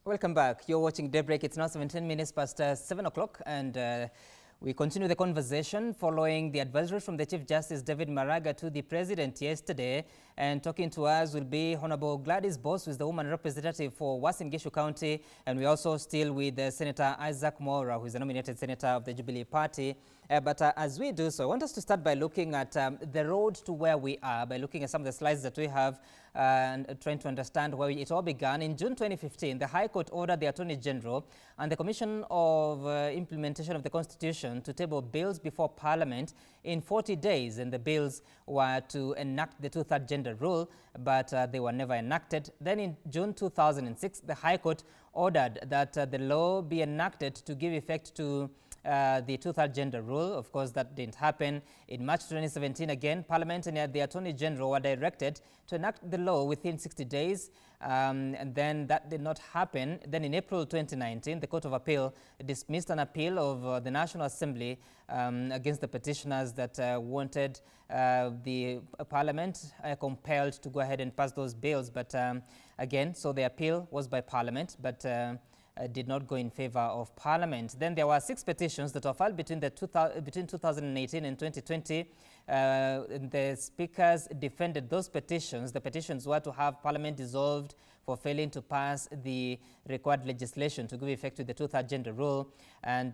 Welcome back. You're watching Daybreak. It's now 17 minutes past 7 o'clock, and we continue the conversation following the advisory from the Chief Justice David Maraga to the President yesterday. And talking to us will be Honorable Gladys Boss, who is the woman representative for Uasin Gishu County. And we're also still with Senator Isaac Mora, who is the nominated senator of the Jubilee Party. But as we do so, I want us to start by looking at the road to where we are, by looking at some of the slides that we have and trying to understand where it all began. In June 2015, the High Court ordered the Attorney General and the Commission of Implementation of the Constitution to table bills before Parliament in 40 days, and the bills were to enact the two-third gender rule, but they were never enacted. Then in June 2006, the High Court ordered that the law be enacted to give effect to the two-third gender rule. Of course, that didn't happen. In March 2017, again, Parliament and the Attorney General were directed to enact the law within 60 days, and then that did not happen. Then in April 2019, the Court of Appeal dismissed an appeal of the National Assembly against the petitioners that wanted the Parliament compelled to go ahead and pass those bills. But again, so the appeal was by Parliament, but did not go in favor of Parliament. Then there were 6 petitions that were filed between 2018 and 2020. The speakers defended those petitions. The petitions were to have Parliament dissolved for failing to pass the required legislation to give effect to the two-third gender rule. And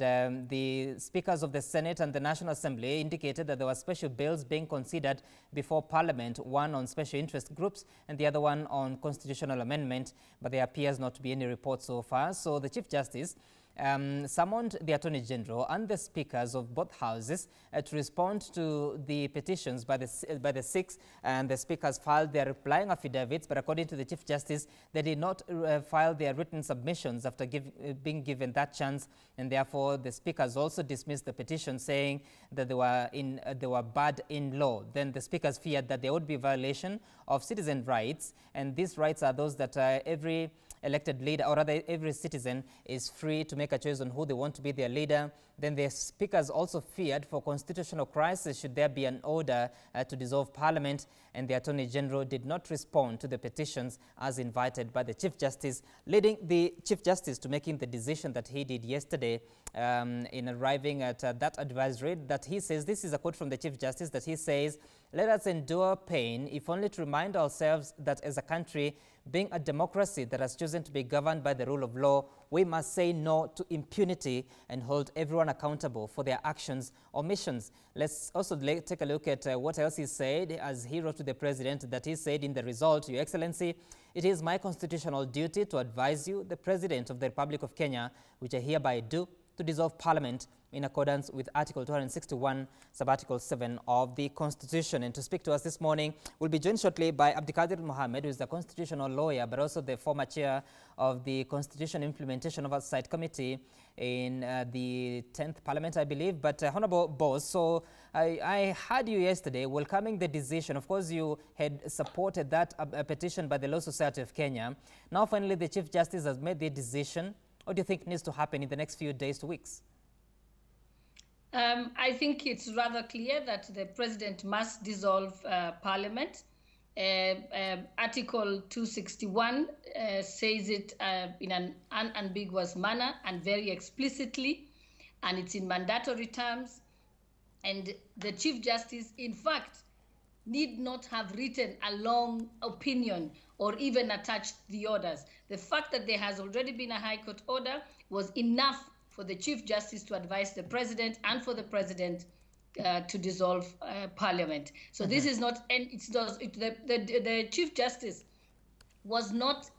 the speakers of the Senate and the National Assembly indicated that there were special bills being considered before Parliament, one on special interest groups and the other one on constitutional amendment, but there appears not to be any report so far. So the Chief Justice summoned the Attorney General and the speakers of both houses to respond to the petitions by the 6, and the speakers filed their replying affidavits, but according to the Chief Justice, they did not file their written submissions after being given that chance, and therefore the speakers also dismissed the petition, saying that they were bad in law. Then the speakers feared that there would be violation of citizen rights, and these rights are those that every elected leader, or rather every citizen, is free to make a choice on who they want to be their leader. Then the speakers also feared for constitutional crisis should there be an order to dissolve Parliament, and the Attorney General did not respond to the petitions as invited by the Chief Justice, leading the Chief Justice to making the decision that he did yesterday in arriving at that advisory that he says, this is a quote from the Chief Justice, that he says, "Let us endure pain, if only to remind ourselves that as a country, being a democracy that has chosen to be governed by the rule of law, we must say no to impunity and hold everyone accountable for their actions or omissions." Let's also take a look at what else he said as he wrote to the President, that he said in the result, "Your Excellency, it is my constitutional duty to advise you, the President of the Republic of Kenya, which I hereby do, to dissolve Parliament in accordance with Article 261, Sub-Article 7 of the Constitution." And to speak to us this morning, we'll be joined shortly by Abdikadir Mohammed, who is the constitutional lawyer, but also the former chair of the Constitution Implementation Oversight Committee in the 10th Parliament, I believe. But Honorable Boss, so I heard you yesterday welcoming the decision. Of course, you had supported that petition by the Law Society of Kenya. Now, finally, the Chief Justice has made the decision. What do you think needs to happen in the next few days to weeks? I think it's rather clear that the President must dissolve Parliament. Article 261 says it in an unambiguous manner and very explicitly, and it's in mandatory terms. And the Chief Justice, in fact, need not have written a long opinion or even attached the orders. The fact that there has already been a High Court order was enough for the Chief Justice to advise the President and for the President to dissolve Parliament. So this is not, and the Chief Justice was not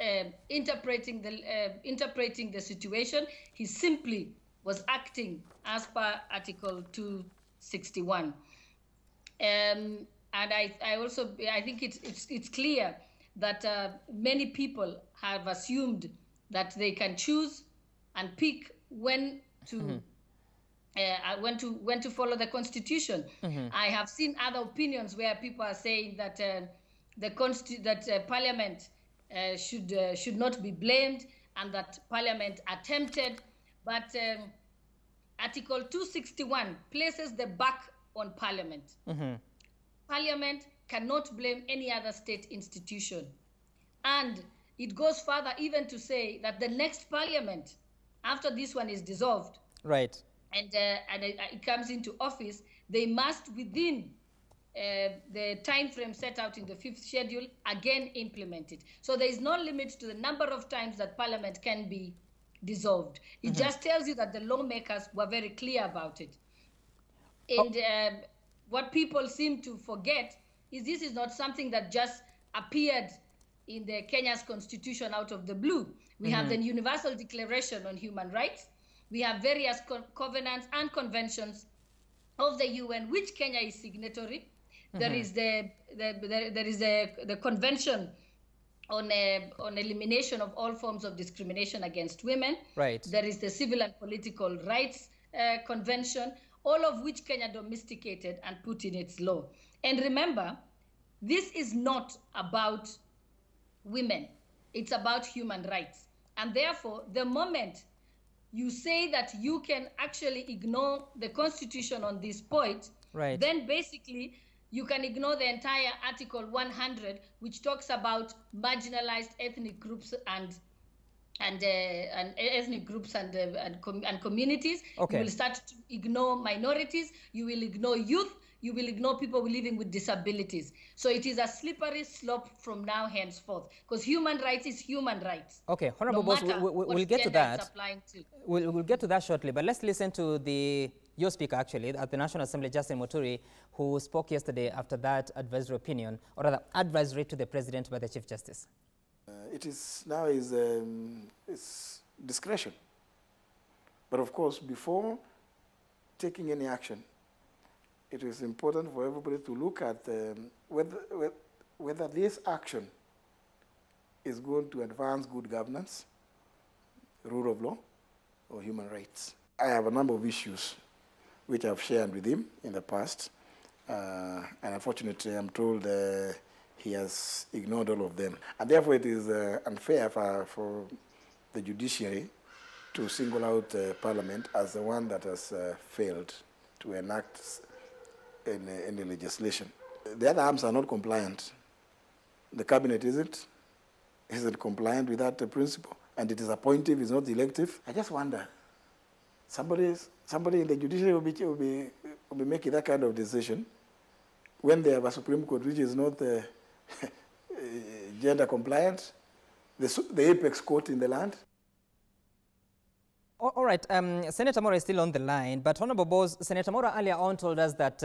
interpreting the situation. He simply was acting as per Article 261. And I think it's clear that many people have assumed that they can choose and pick when to follow the Constitution. I have seen other opinions where people are saying that Parliament should not be blamed and that Parliament attempted, but Article 261 places the buck on Parliament. Parliament cannot blame any other state institution. And it goes further even to say that the next parliament, after this one is dissolved, right, and it comes into office, they must, within the time frame set out in the 5th schedule, again implement it. So there is no limit to the number of times that parliament can be dissolved. It just tells you that the lawmakers were very clear about it. And what people seem to forget is this is not something that just appeared in the Kenya's constitution out of the blue. We have the Universal Declaration on Human Rights. We have various covenants and conventions of the UN, which Kenya is signatory. There is the Convention on elimination of all forms of discrimination against women. Right. There is the Civil and Political Rights Convention, all of which Kenya domesticated and put in its law. And remember, this is not about women. It's about human rights. And therefore, the moment you say that you can actually ignore the Constitution on this point, right, then basically you can ignore the entire Article 100, which talks about marginalized ethnic groups and ethnic groups and communities. Okay. You will start to ignore minorities. You will ignore youth. You will ignore people living with disabilities. So it is a slippery slope from now henceforth, because human rights is human rights. Okay, Honorable Boss, we'll get to that. We'll get to that shortly, but let's listen to your speaker, actually, at the National Assembly, Justin Muturi, who spoke yesterday after that advisory opinion, or rather advisory to the President by the Chief Justice. It is now it's discretion. But of course, before taking any action, it is important for everybody to look at whether this action is going to advance good governance, rule of law, or human rights. I have a number of issues which I've shared with him in the past, and unfortunately I'm told he has ignored all of them. And therefore it is unfair for the judiciary to single out Parliament as the one that has failed to enact any legislation. The other arms are not compliant. The cabinet isn't compliant with that principle, and it is appointive, it's not elective. I just wonder, somebody in the judiciary will be making that kind of decision when they have a Supreme Court which is not gender compliant, the apex court in the land. All right, Senator Mora is still on the line, but Honorable Boss, Senator Mora earlier on told us that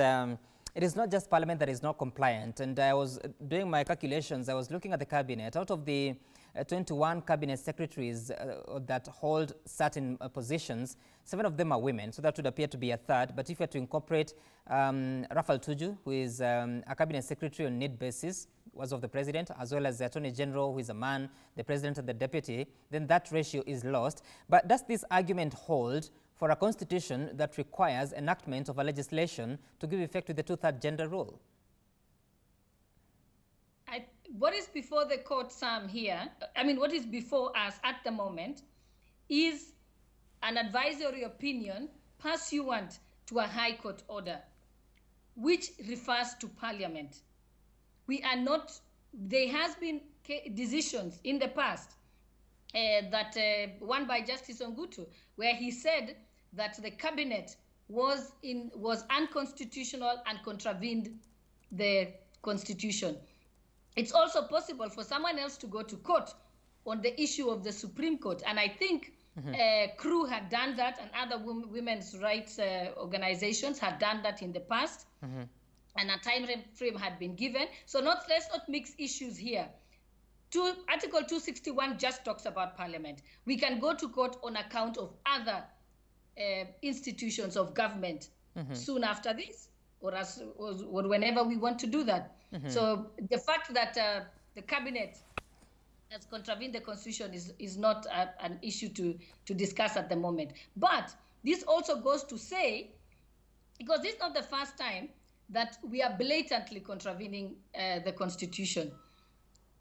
it is not just Parliament that is not compliant, and I was doing my calculations, I was looking at the Cabinet. Out of the 21 Cabinet secretaries that hold certain positions, 7 of them are women, so that would appear to be a third. But if you were to incorporate Raphael Tuju, who is a Cabinet Secretary on need basis, was of the President, as well as the Attorney General, who is a man, the President and the Deputy, then that ratio is lost. But does this argument hold for a constitution that requires enactment of a legislation to give effect to the 2/3 gender rule? What is before the court, Sam, here, what is before us at the moment is an advisory opinion pursuant to a High Court order, which refers to Parliament. We are not, there has been decisions in the past that one by Justice Ongutu, where he said that the cabinet was unconstitutional and contravened the Constitution. It's also possible for someone else to go to court on the issue of the Supreme Court. And I think CRU had done that, and other women's rights organizations had done that in the past. And a time frame had been given. So let's not mix issues here. Article 261 just talks about Parliament. We can go to court on account of other institutions of government soon after this, or whenever we want to do that. So the fact that the cabinet has contravened the Constitution is not an issue to discuss at the moment. But this also goes to say, because this is not the first time that we are blatantly contravening the Constitution.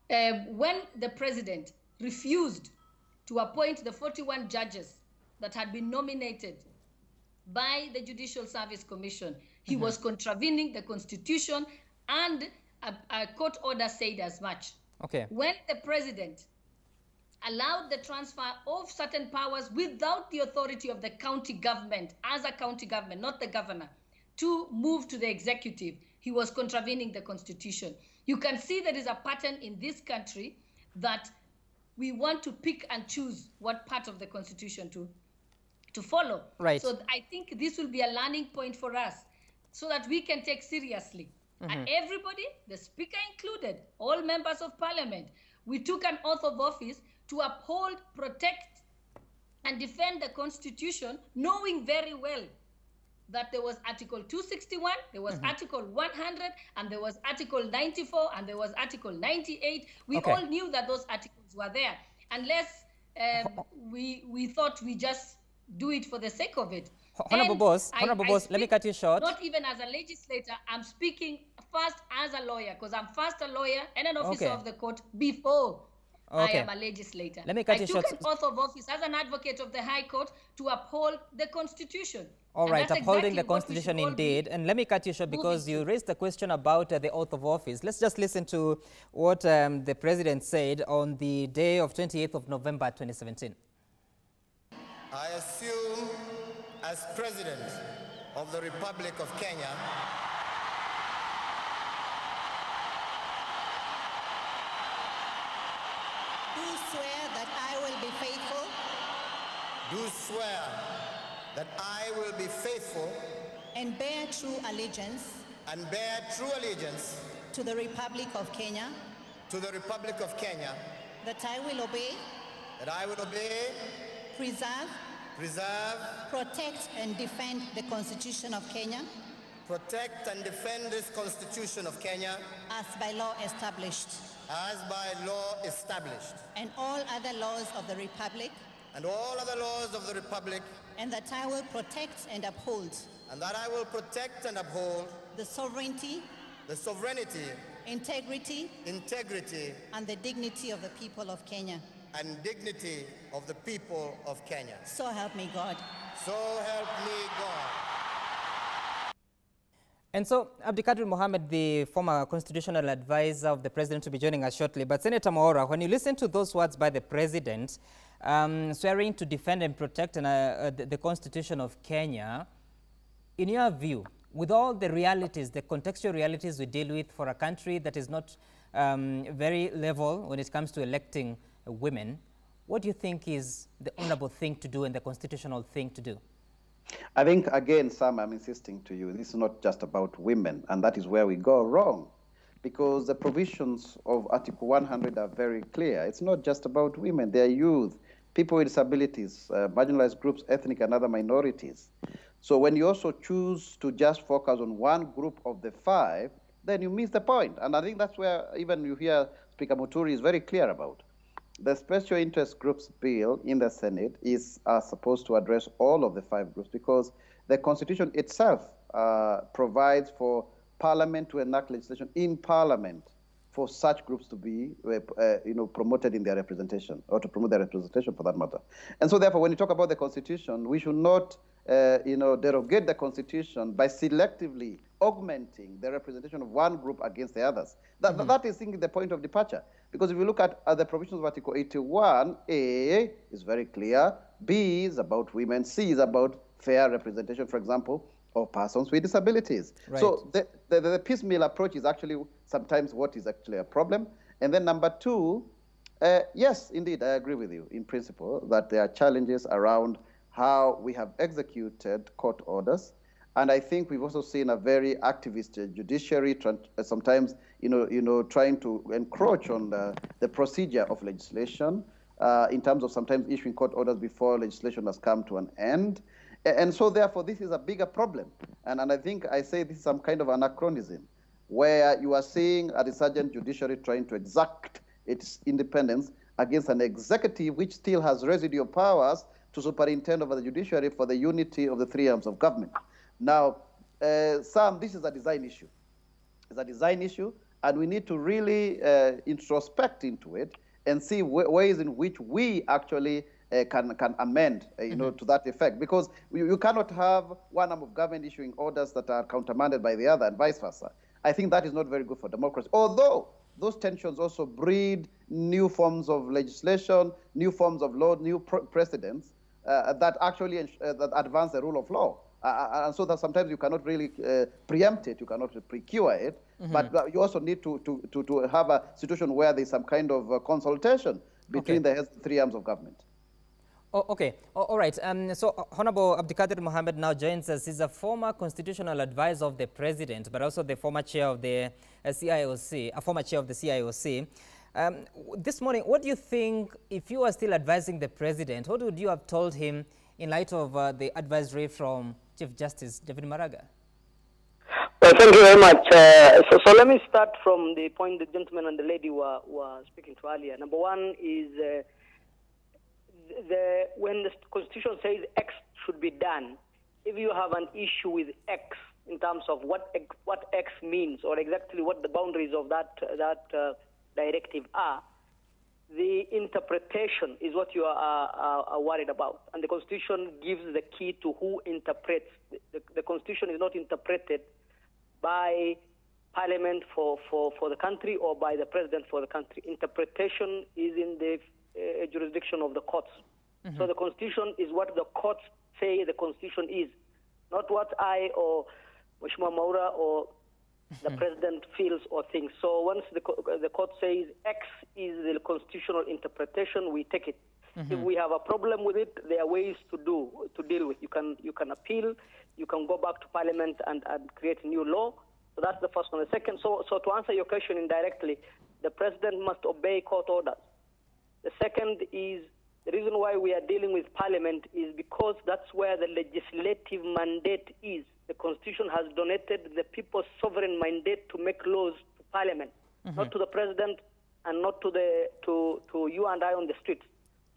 When the President refused to appoint the 41 judges that had been nominated by the Judicial Service Commission, he was contravening the Constitution, and a court order said as much. Okay. When the President allowed the transfer of certain powers without the authority of the county government, as a county government, not the governor, to move to the executive, he was contravening the constitution. You can see there is a pattern in this country that we want to pick and choose what part of the constitution to follow. Right. So I think this will be a learning point for us so that we can take seriously. And everybody, the speaker included, all members of parliament, we took an oath of office to uphold, protect, and defend the constitution, knowing very well that there was Article 261, there was Article 100, and there was Article 94, and there was Article 98. We all knew that those articles were there, unless we thought we just do it for the sake of it. Honorable Boss, let me cut you short. Not even as a legislator, I'm speaking first as a lawyer, because I'm first a lawyer and an officer of the court before I am a legislator. Let me cut you short. I took an oath of office as an advocate of the High Court to uphold the Constitution. All right, upholding the Constitution indeed. And let me cut you short because you raised the question about the oath of office. Let's just listen to what the President said on the day of 28th of November 2017. I assume as President of the Republic of Kenya do swear that I will be faithful. Do swear that I will be faithful And bear true allegiance. And bear true allegiance. To the Republic of Kenya. To the Republic of Kenya. That I will obey. That I will obey. Preserve. Preserve. Protect and defend the Constitution of Kenya. Protect and defend this Constitution of Kenya. As by law established. As by law established. And all other laws of the Republic. And all other laws of the Republic. And that I will protect and uphold. And that I will protect and uphold. The sovereignty. The sovereignty. Integrity. Integrity. And the dignity of the people of Kenya. And dignity of the people of Kenya. So help me God. So help me God. And so, Abdikadir Mohammed, the former constitutional advisor of the president, will be joining us shortly. But Senator Maora, when you listen to those words by the president, swearing to defend and protect the Constitution of Kenya, in your view, with all the realities, the contextual realities we deal with for a country that is not very level when it comes to electing women, what do you think is the honorable thing to do and the constitutional thing to do? I think, again, Sam, I'm insisting to you, this is not just about women, and that is where we go wrong, because the provisions of Article 100 are very clear. It's not just about women, they're youth, people with disabilities, marginalized groups, ethnic and other minorities. So when you also choose to just focus on one group of the five, then you miss the point. And I think that's where even you hear Speaker Muturi is very clear about. The Special Interest Groups Bill in the Senate is supposed to address all of the five groups because the Constitution itself provides for Parliament to enact legislation in Parliament for such groups to be promoted in their representation, or to promote their representation for that matter. And so therefore, when you talk about the Constitution, we should not derogate the Constitution by selectively augmenting the representation of one group against the others. That is, I think, the point of departure. Because if you look at the provisions of Article 81, A is very clear, B is about women, C is about fair representation, for example, of persons with disabilities. Right. So the piecemeal approach is actually sometimes what is actually a problem. And then number two, yes, indeed, I agree with you in principle that there are challenges around how we have executed court orders. And I think we've also seen a very activist judiciary sometimes, trying to encroach on the procedure of legislation in terms of sometimes issuing court orders before legislation has come to an end. And so therefore, this is a bigger problem. And I think I say this is some kind of anachronism where you are seeing a resurgent judiciary trying to exact its independence against an executive which still has residual powers to superintend over the judiciary for the unity of the three arms of government. Now, Sam, this is a design issue. It's a design issue, and we need to really introspect into it and see ways in which we actually can amend, to that effect. Because you cannot have one arm of government issuing orders that are countermanded by the other and vice versa. I think that is not very good for democracy. Although those tensions also breed new forms of legislation, new forms of law, new precedents that actually that advance the rule of law. And so that sometimes you cannot really preempt it, you cannot procure it, but you also need to have a situation where there's some kind of consultation between the three arms of government. Oh, okay. All right. So Honorable Abdikadir Mohammed now joins us. He's a former constitutional advisor of the president, but also the former chair of the CIOC, a former chair of the CIOC. This morning, what do you think, if you were still advising the president, what would you have told him in light of the advisory from Chief Justice David Maraga? Well, thank you very much. So let me start from the point the gentleman and the lady were speaking to earlier. Number one is when the Constitution says X should be done, if you have an issue with X in terms of what X means or exactly what the boundaries of that directive are, the interpretation is what you are worried about. And the Constitution gives the key to who interprets. The Constitution is not interpreted by Parliament for the country or by the President for the country. Interpretation is in the jurisdiction of the courts. So the Constitution is what the courts say the Constitution is, not what I or Mheshimiwa Maura or the President feels or thinks. So once the court says X is the constitutional interpretation, we take it. If we have a problem with it, there are ways to deal with. You can appeal, you can go back to Parliament and create a new law. So that's the first one. The second, so to answer your question indirectly, the President must obey court orders. The second is, the reason why we are dealing with Parliament is because that's where the legislative mandate is. The Constitution has donated the people's sovereign mandate to make laws to Parliament, not to the President and not to you and I on the streets.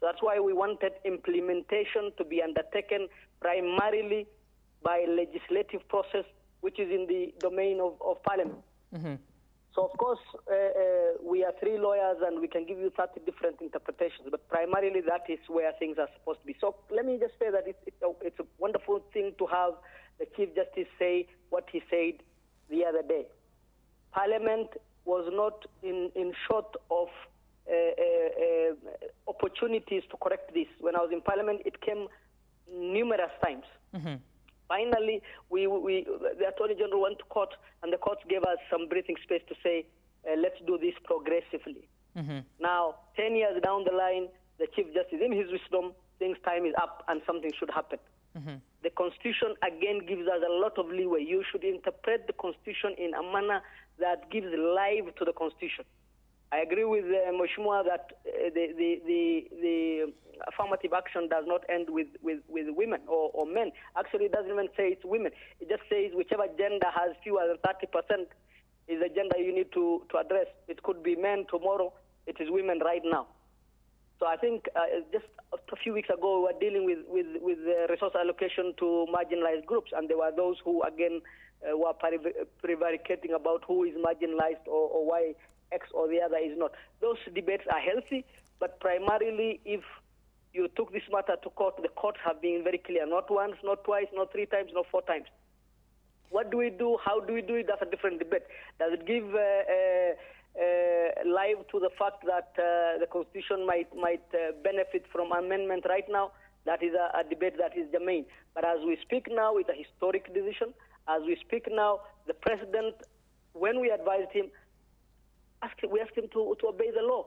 So that's why we wanted implementation to be undertaken primarily by legislative process, which is in the domain of Parliament. So, of course, we are three lawyers and we can give you 30 different interpretations, but primarily that is where things are supposed to be. So let me just say that it's a wonderful thing to have the Chief Justice say what he said the other day. Parliament was not in short of opportunities to correct this. When I was in Parliament, it came numerous times. Finally, the Attorney General went to court, and the courts gave us some breathing space to say, let's do this progressively. Now, 10 years down the line, the Chief Justice, in his wisdom, thinks time is up and something should happen. The Constitution, again, gives us a lot of leeway. You should interpret the Constitution in a manner that gives life to the Constitution. I agree with Mheshimiwa that the affirmative action does not end with women or men. Actually, it doesn't even say it's women. It just says whichever gender has fewer than 30% is the gender you need to address. It could be men tomorrow. It is women right now. So I think just a few weeks ago, we were dealing with resource allocation to marginalized groups, and there were those who, again, were prevaricating about who is marginalized or why X or the other is not. Those debates are healthy, but primarily if you took this matter to court, the courts have been very clear, not once, not twice, not 3 times, not 4 times. What do we do? How do we do it? That's a different debate. Does it give life to the fact that the Constitution might benefit from amendment right now? That is a debate that is germane. But as we speak now, it's a historic decision. As we speak now, the President, when we advised him, we asked him to obey the law.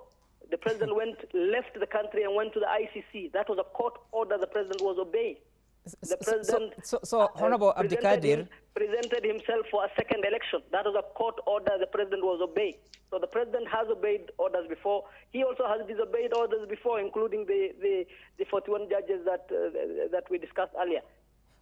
The President left the country and went to the ICC. That was a court order the President was obeying. The President Honorable Abdikadir presented himself for a second election. That was a court order the President was obeying. So the President has obeyed orders before. He also has disobeyed orders before, including the 41 judges that we discussed earlier.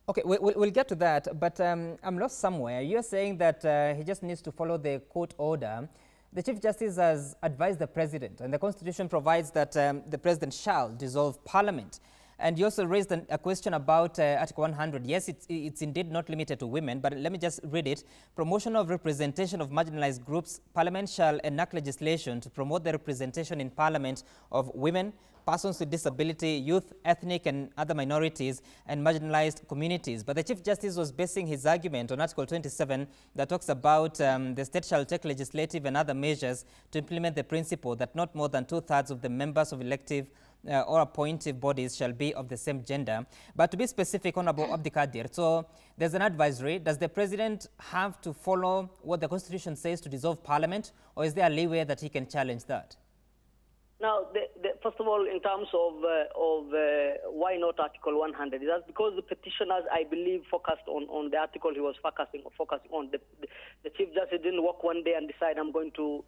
Okay, we'll get to that, but I'm lost somewhere. You're saying that he just needs to follow the court order. The Chief Justice has advised the President, and the Constitution provides that the President shall dissolve Parliament. And you also raised a question about Article 100. Yes, it's indeed not limited to women, but let me just read it. Promotion of representation of marginalized groups. Parliament shall enact legislation to promote the representation in Parliament of women, persons with disability, youth, ethnic and other minorities, and marginalized communities. But the Chief Justice was basing his argument on Article 27 that talks about the state shall take legislative and other measures to implement the principle that not more than 2/3 of the members of elective or appointive bodies shall be of the same gender. But to be specific, Honorable Abdikadir, so there's an advisory. Does the President have to follow what the Constitution says to dissolve Parliament, or is there a leeway that he can challenge that? Now, first of all, in terms of why not Article 100, that's because the petitioners, I believe, focused on the article he was focusing on. The Chief Justice didn't walk one day and decide, I'm going to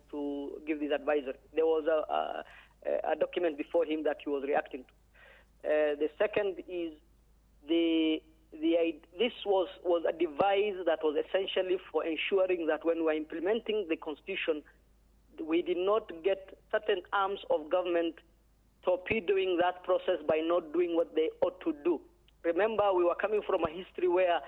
give this advisory. There was a document before him that he was reacting to. The second is this was a device that was essentially for ensuring that when we were implementing the Constitution, we did not get certain arms of government torpedoing that process by not doing what they ought to do. Remember, we were coming from a history where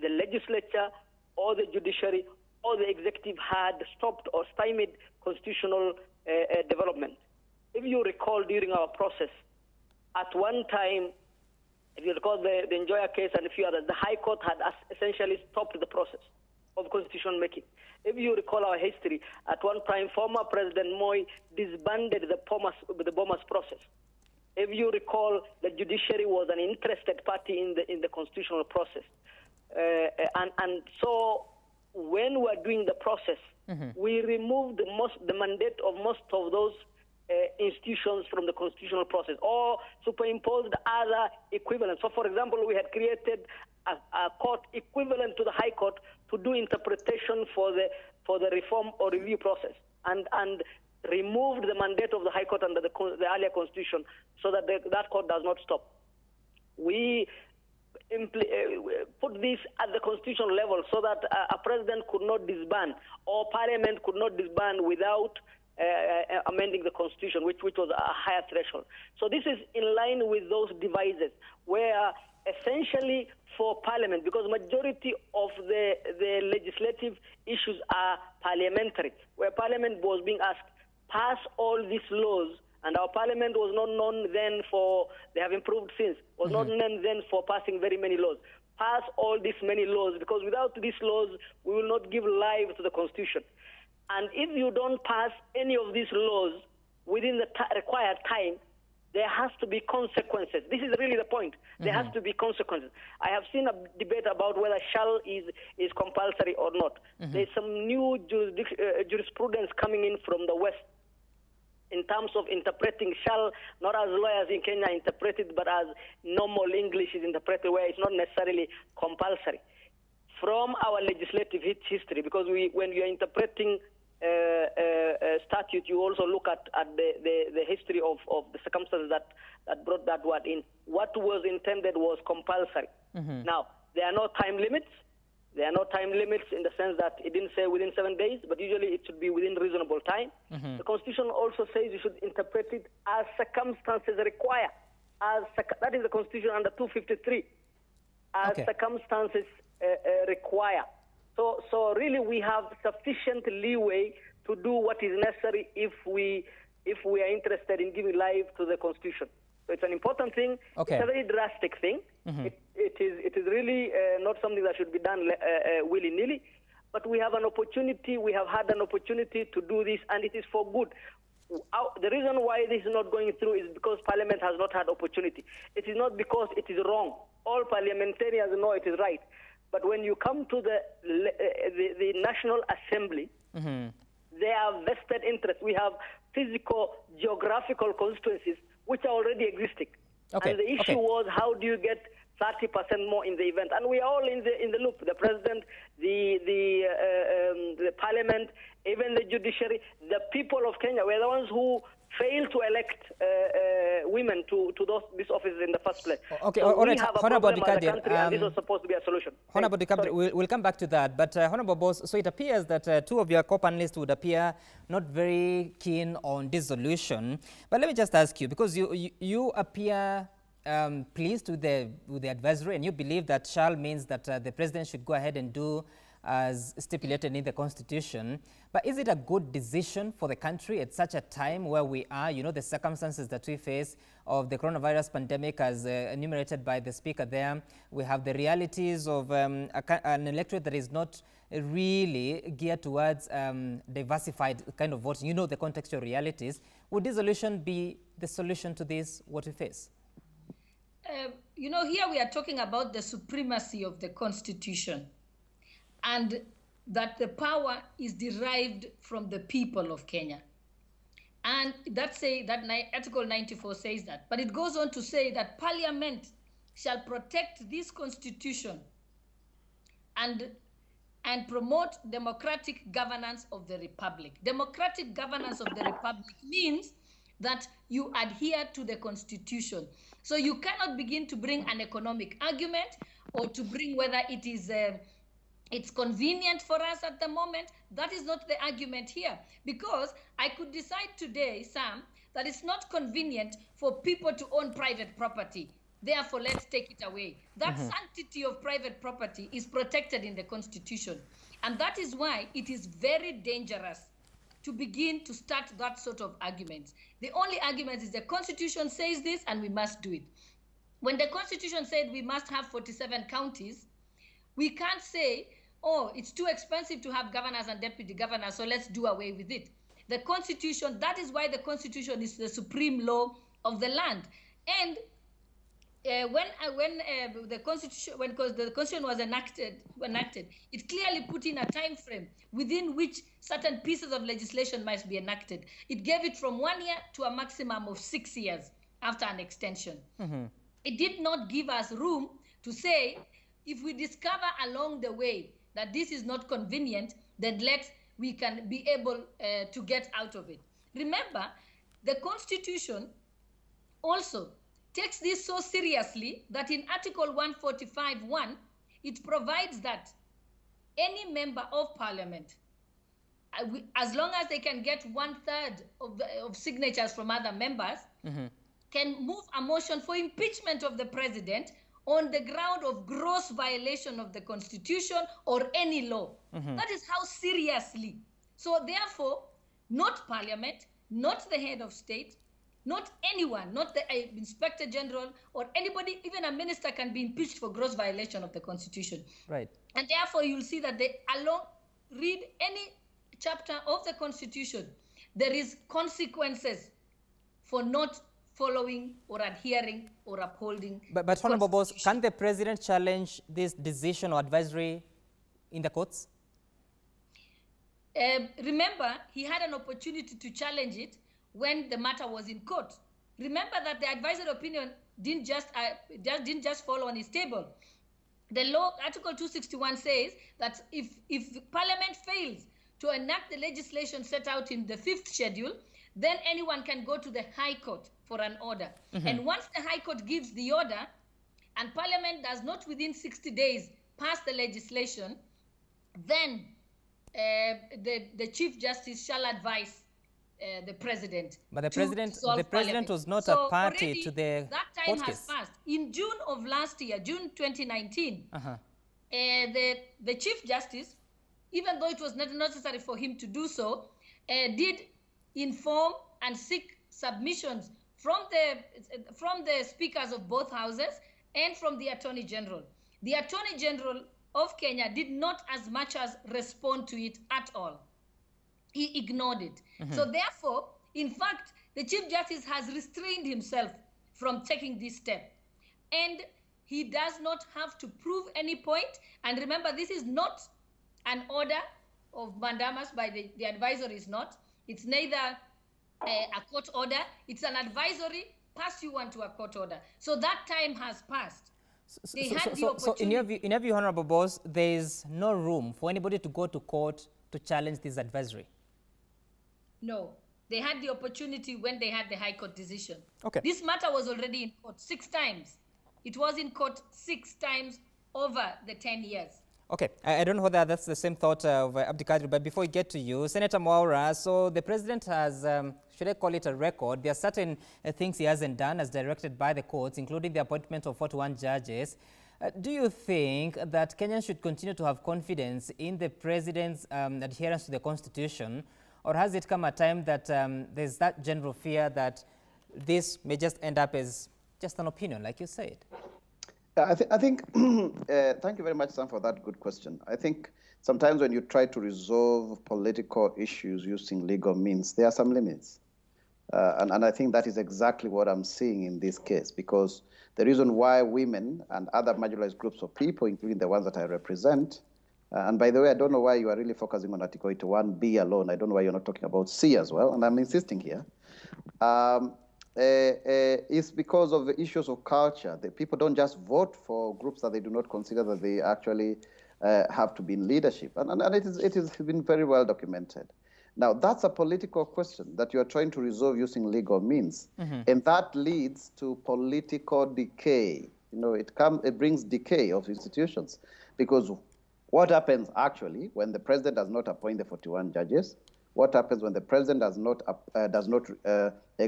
the legislature or the judiciary or the executive had stopped or stymied constitutional development. If you recall, during our process, at one time, if you recall the Enjoyer case and a few others, the High Court had essentially stopped the process of constitutional making. If you recall our history, at one time, former President Moi disbanded the Bomas process. If you recall, the judiciary was an interested party in the constitutional process. And so when we're doing the process, we removed the mandate of most of those institutions from the constitutional process or superimposed other equivalents. So, for example, we had created a court equivalent to the High Court to do interpretation for the reform or review process, and removed the mandate of the High Court under the earlier Constitution so that that court does not stop. We put this at the constitutional level so that a president could not disband or Parliament could not disband without amending the Constitution, which was a higher threshold. So this is in line with those devices where essentially for Parliament, because majority of the legislative issues are parliamentary, where Parliament was being asked, pass all these laws, and our Parliament was not known then for, they have improved since, was not known then for passing very many laws. Pass all these many laws, because without these laws, we will not give life to the Constitution. And if you don't pass any of these laws within the required time, there has to be consequences. This is really the point. There has to be consequences. I have seen a debate about whether shall is compulsory or not. There's some new jurisprudence coming in from the West in terms of interpreting shall, not as lawyers in Kenya interpret it, but as normal English is interpreted, where it's not necessarily compulsory. From our legislative history, because when you're interpreting statute, you also look at the history of the circumstances that brought that word in. What was intended was compulsory. Now, there are no time limits. There are no time limits in the sense that it didn't say within 7 days, but usually it should be within reasonable time. The Constitution also says you should interpret it as circumstances require. That is the Constitution under 253. As circumstances require. So really we have sufficient leeway to do what is necessary if we are interested in giving life to the Constitution. So it's an important thing. It's a very drastic thing. It is really not something that should be done willy-nilly. But we have an opportunity. We have had an opportunity to do this, and it is for good. The reason why this is not going through is because Parliament has not had opportunity. It is not because it is wrong. All parliamentarians know it is right. But when you come to the National Assembly, there are vested interests. We have physical, geographical constituencies which are already existing. And the issue was, how do you get 30% more in the event? And we are all in the loop. The President, the Parliament, even the judiciary, the people of Kenya were the ones who failed to elect women to these offices in the first place. So we have a problem as a country, and this was supposed to be a solution. Honorable Dikadir, we'll come back to that. But Honorable Boss, so it appears that two of your co-panelists would appear not very keen on dissolution. But let me just ask you, because you appear pleased with the advisory, and you believe that shall means that the president should go ahead and do as stipulated in the Constitution. But is it a good decision for the country at such a time where we are, you know, the circumstances that we face of the coronavirus pandemic as enumerated by the speaker there? We have the realities of an electorate that is not really geared towards diversified kind of voting. You know the contextual realities. Would dissolution be the solution to this, what we face? You know, here we are talking about the supremacy of the Constitution, and that the power is derived from the people of Kenya. And Article 94 says that. But it goes on to say that Parliament shall protect this Constitution and promote democratic governance of the Republic. Democratic governance of the Republic means that you adhere to the Constitution. So you cannot begin to bring an economic argument or to bring whether it is it's convenient for us at the moment. That is not the argument here, because I could decide today, Sam, that it's not convenient for people to own private property. Therefore, let's take it away. That sanctity of private property is protected in the Constitution. And that is why it is very dangerous to begin to start that sort of arguments. The only argument is the Constitution says this and we must do it. When the Constitution said we must have 47 counties, we can't say, oh, it's too expensive to have governors and deputy governors, so let's do away with it. The Constitution, that is why the Constitution is the supreme law of the land. And when the Constitution was enacted, it clearly put in a time frame within which certain pieces of legislation must be enacted. It gave it from 1 year to a maximum of 6 years after an extension. It did not give us room to say, if we discover along the way that this is not convenient, then we can be able to get out of it. Remember, the Constitution also takes this so seriously that in Article 145(1), it provides that any member of Parliament, as long as they can get 1/3 of signatures from other members, can move a motion for impeachment of the president on the ground of gross violation of the Constitution or any law. That is how seriously. So therefore, not Parliament, not the head of state, not anyone, not the Inspector General or anybody, even a minister, can be impeached for gross violation of the Constitution. Right. And therefore, you'll see that read any chapter of the Constitution, there is consequences for not following or adhering or upholding. But Honorable Boss, can the president challenge this decision or advisory in the courts? Remember, he had an opportunity to challenge it when the matter was in court. Remember that the advisory opinion didn't just fall on his table. The law, Article 261, says that if Parliament fails to enact the legislation set out in the 5th schedule, then anyone can go to the High Court for an order. And once the High Court gives the order and Parliament does not within 60 days pass the legislation, then the Chief Justice shall advise the President. But the President was not a party to the that time has passed. In June of last year, June 2019, the Chief Justice, even though it was not necessary for him to do so, did inform and seek submissions from the speakers of both houses and from the Attorney General. The Attorney General of Kenya did not as much as respond to it at all. He ignored it. So therefore, in fact, the Chief Justice has restrained himself from taking this step. And he does not have to prove any point. And remember, this is not an order of mandamus by the advisory is not. It's neither a court order. It's an advisory, pass you on to a court order. So that time has passed. So in your view, Honorable Boss, there is no room for anybody to go to court to challenge this advisory? No. They had the opportunity when they had the High Court decision. Okay. This matter was already in court 6 times. It was in court 6 times over the 10 years. Okay, I don't know whether that's the same thought of Abdikadir, but before we get to you, Senator Mwaura, so the President has should I call it a record? There are certain things he hasn't done as directed by the courts, including the appointment of 41 judges. Do you think that Kenyans should continue to have confidence in the president's adherence to the Constitution, or has it come a time that there's that general fear that this may just end up as just an opinion, like you said? I think thank you very much, Sam, for that good question. I think sometimes when you try to resolve political issues using legal means, there are some limits. And I think that is exactly what I'm seeing in this case, because the reason why women and other marginalized groups of people, including the ones that I represent, and by the way, I don't know why you are really focusing on Article 81B alone. I don't know why you're not talking about C as well, and I'm insisting here. Is because of the issues of culture. The people don't just vote for groups that they do not consider that they actually have to be in leadership. And it has been very well documented. Now, that's a political question that you are trying to resolve using legal means. And that leads to political decay. You know, it brings decay of institutions, because what happens actually when the president does not appoint the 41 judges? What happens when the president does not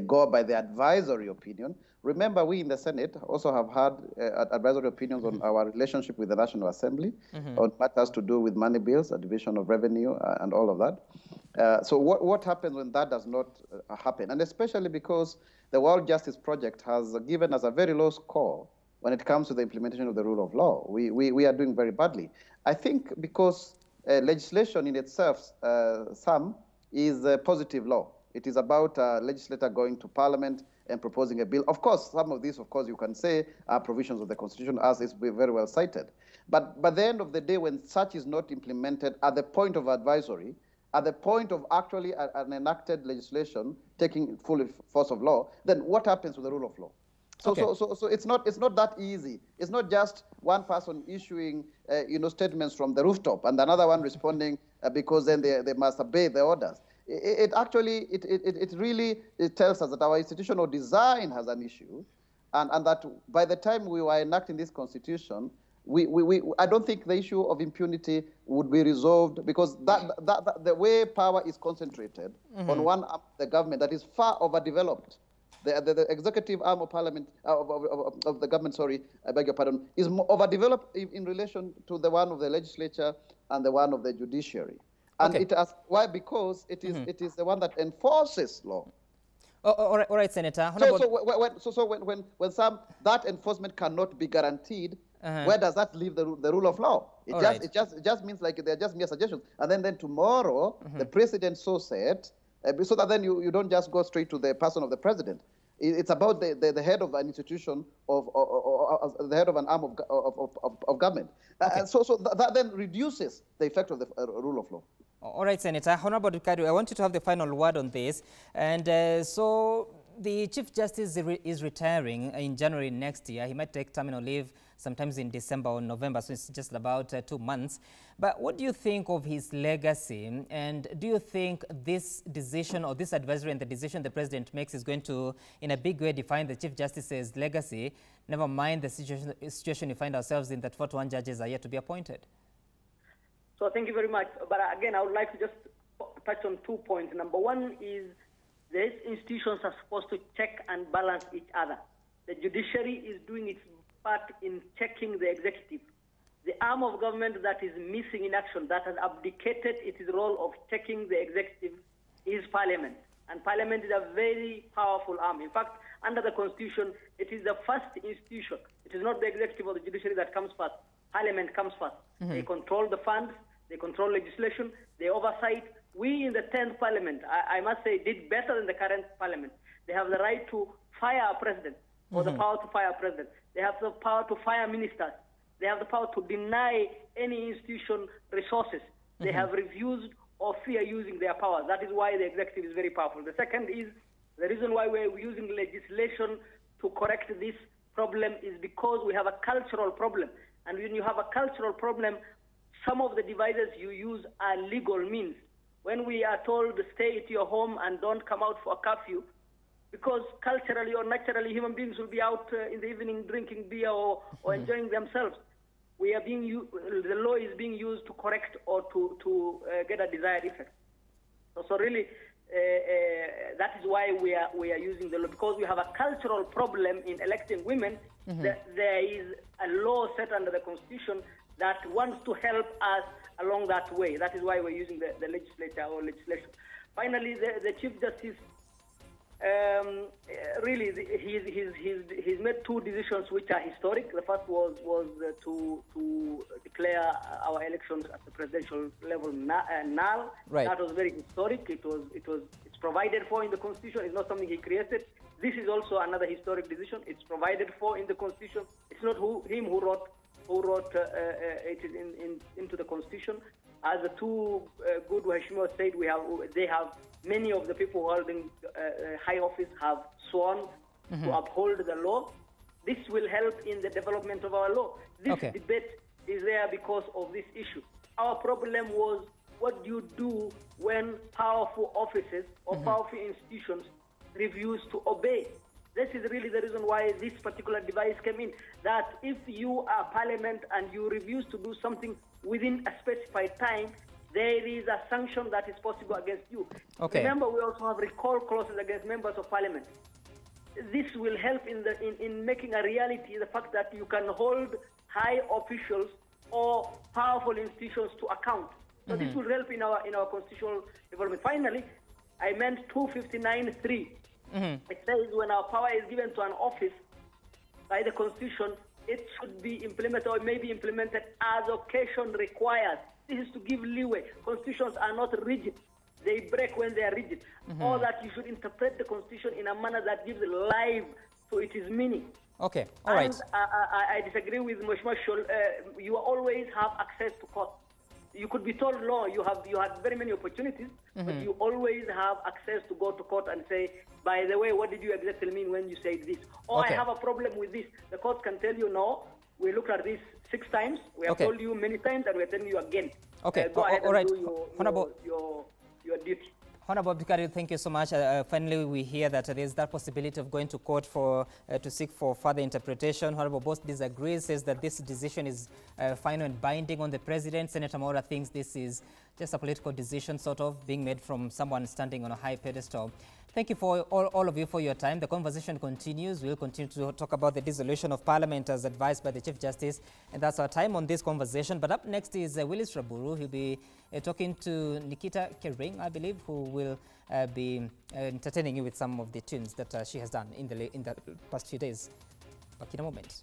go by the advisory opinion? Remember, we in the Senate also have had advisory opinions on our relationship with the National Assembly, on matters to do with money bills, a division of revenue, and all of that. So what happens when that does not happen? And especially because the World Justice Project has given us a very low score when it comes to the implementation of the rule of law. We are doing very badly. I think because legislation in itself, Sam, is a positive law. It is about a legislator going to Parliament and proposing a bill. Of course, some of these, of course, you can say are provisions of the Constitution, as is very well cited. But by the end of the day, when such is not implemented at the point of advisory, at the point of actually an enacted legislation taking full force of law, then what happens with the rule of law? So, okay. so it's not that easy. It's not just one person issuing statements from the rooftop and another one responding because then they must obey the orders. It really tells us that our institutional design has an issue, and that by the time we were enacting this constitution, I don't think the issue of impunity would be resolved, because the way power is concentrated on one arm of the government that is far overdeveloped. The executive arm of parliament, of the government, sorry, I beg your pardon, is more overdeveloped in relation to the one of the legislature and the one of the judiciary. And okay. Why? Because it is the one that enforces law. All right, Senator. So when that enforcement cannot be guaranteed, where does that leave the rule of law? It just means like they're just mere suggestions. And then tomorrow, the president so said, so that then you don't just go straight to the person of the president. It's about the head of an institution, or the head of an arm of government. Okay. So that then reduces the effect of the rule of law. All right, Senator. Honorable Ricardo, I want you to have the final word on this. And so the Chief Justice is retiring in January next year. He might take terminal leave sometimes in December or November, so it's just about 2 months. But what do you think of his legacy? And do you think this decision, or this advisory and the decision the president makes, is going to, in a big way, define the Chief Justice's legacy, never mind the situation we find ourselves in, that 41 judges are yet to be appointed? So thank you very much. But again, I would like to just touch on 2 points. Number one is these institutions are supposed to check and balance each other. The judiciary is doing its part in checking the executive. The arm of government that is missing in action, that has abdicated its role of checking the executive, is Parliament. And Parliament is a very powerful arm. In fact, under the Constitution, it is the first institution. It is not the executive or the judiciary that comes first. Parliament comes first. They control the funds, they control legislation, they oversight. We in the 10th Parliament, I must say, did better than the current Parliament. They have the right to fire a president, or the power to fire a president. They have the power to fire ministers. They have the power to deny any institution resources. They have refused or fear using their powers. That is why the executive is very powerful. The second is, the reason why we're using legislation to correct this problem is because we have a cultural problem. And when you have a cultural problem, some of the devices you use are legal means. When we are told to stay at your home and don't come out for a curfew, because culturally or naturally human beings will be out in the evening drinking beer or enjoying themselves. The law is being used to correct or to get a desired effect. So really, that is why we are using the law, because we have a cultural problem in electing women. There is a law set under the Constitution that wants to help us along that way. That is why we're using the legislature or legislation. Finally, the Chief Justice, really, he's made two decisions which are historic. The first was to declare our elections at the presidential level null. Right. That was very historic. It's provided for in the Constitution. It's not something he created. This is also another historic decision. It's provided for in the Constitution. It's not him who wrote it into the Constitution. As the two good Waheshimiwa said, they have many of the people holding high office have sworn to uphold the law. This will help in the development of our law. This debate is there because of this issue. Our problem was, what do you do when powerful offices or powerful institutions refuse to obey? This is really the reason why this particular device came in, that if you are parliament and you refuse to do something within a specified time, there is a sanction that is possible against you. Remember, we also have recall clauses against members of parliament. This will help in making a reality the fact that you can hold high officials or powerful institutions to account. So this will help in our constitutional development. Finally, I meant 259(3). It says when our power is given to an office by the Constitution, it should be implemented or may be implemented as occasion requires. This is to give leeway. Constitutions are not rigid. They break when they are rigid. Or that you should interpret the Constitution in a manner that gives life to its meaning. Okay, all right. I disagree with Mheshimiwa Shol. You always have access to court. You could be told law. You have very many opportunities, but you always have access to go to court and say, by the way, what did you exactly mean when you said this? Or I have a problem with this. The court can tell you, no, we looked at this 6 times. We have told you many times, and we're telling you again. Go ahead and do your duty. Honorable Abdikari, thank you so much. Finally, we hear that there is that possibility of going to court to seek for further interpretation. Honorable Boss disagrees, says that this decision is final and binding on the president. Senator Maura thinks this is just a political decision sort of being made from someone standing on a high pedestal. Thank you for all of you for your time. The conversation continues. We'll continue to talk about the dissolution of Parliament as advised by the Chief Justice. And that's our time on this conversation. But up next is Willis Raburu. He'll be talking to Nikita Kering, I believe, who will be entertaining you with some of the tunes that she has done in the past few days. Back in a moment.